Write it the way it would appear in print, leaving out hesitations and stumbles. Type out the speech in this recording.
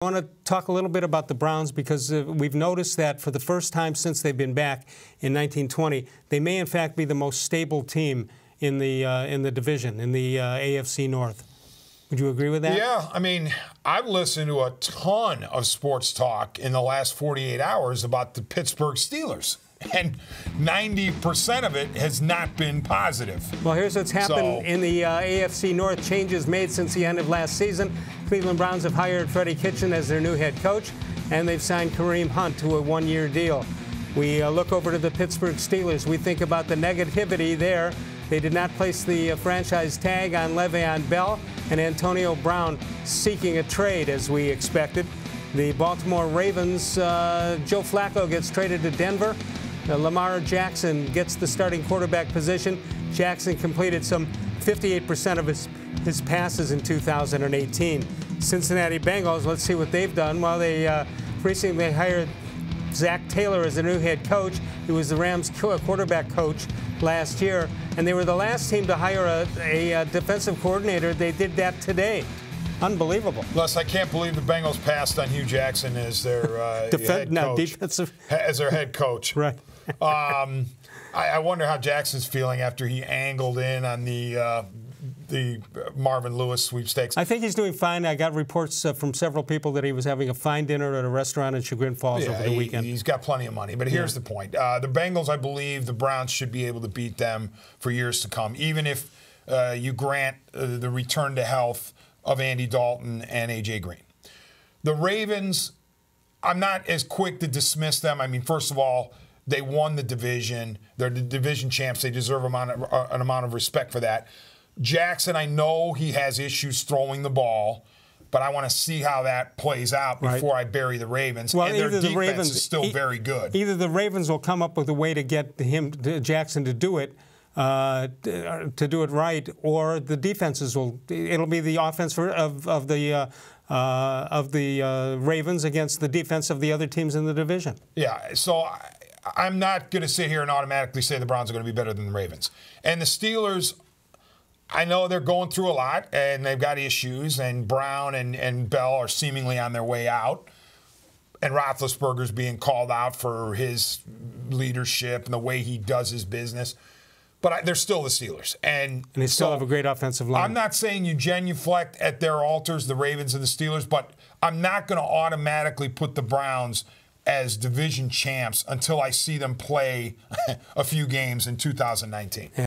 I want to talk a little bit about the Browns because we've noticed that for the first time since they've been back in 1920, they may in fact be the most stable team in the division, in the AFC North. Would you agree with that? Yeah, I mean, I've listened to a ton of sports talk in the last 48 hours about the Pittsburgh Steelers, and 90% of it has not been positive. Well, here's what's happened in the AFC North. Changes made since the end of last season. Cleveland Browns have hired Freddie Kitchen as their new head coach, and they've signed Kareem Hunt to a one-year deal. We look over to the Pittsburgh Steelers. We think about the negativity there. They did not place the franchise tag on Levine and Bell, and Antonio Brown seeking a trade as we expected. The Baltimore Ravens, Joe Flacco gets traded to Denver. Lamar Jackson gets the starting quarterback position. Jackson completed some 58% of his passes in 2018. Cincinnati Bengals, let's see what they've done. Well, they recently hired Zach Taylor as their new head coach. He was the Rams quarterback coach last year, and they were the last team to hire a defensive coordinator. They did that today. Unbelievable. Les, I can't believe the Bengals passed on Hugh Jackson as their head coach. Defensive. As their head coach. Right. I wonder how Jackson's feeling after he angled in on the Marvin Lewis sweepstakes. I think he's doing fine. I got reports from several people that he was having a fine dinner at a restaurant in Chagrin Falls over the weekend. He's got plenty of money. But here's the point. The Bengals, I believe, the Browns should be able to beat them for years to come, even if you grant the return to health of Andy Dalton and A.J. Green. The Ravens, I'm not as quick to dismiss them. I mean, first of all, they won the division. They're the division champs. They deserve an amount of respect for that. Jackson, I know he has issues throwing the ball, but I want to see how that plays out before I bury the Ravens. Well, and their defense is still very good. Either the Ravens will come up with a way to get Jackson to do it, right, or the defenses will. It'll be the offense of the Ravens against the defense of the other teams in the division. Yeah, so I'm not going to sit here and automatically say the Browns are going to be better than the Ravens. And the Steelers, I know they're going through a lot, and they've got issues, and Brown and Bell are seemingly on their way out. And Roethlisberger's being called out for his leadership and the way he does his business. But they're still the Steelers. And they still have a great offensive line. I'm not saying you genuflect at their altars, the Ravens and the Steelers, but I'm not going to automatically put the Browns as division champs until I see them play a few games in 2019.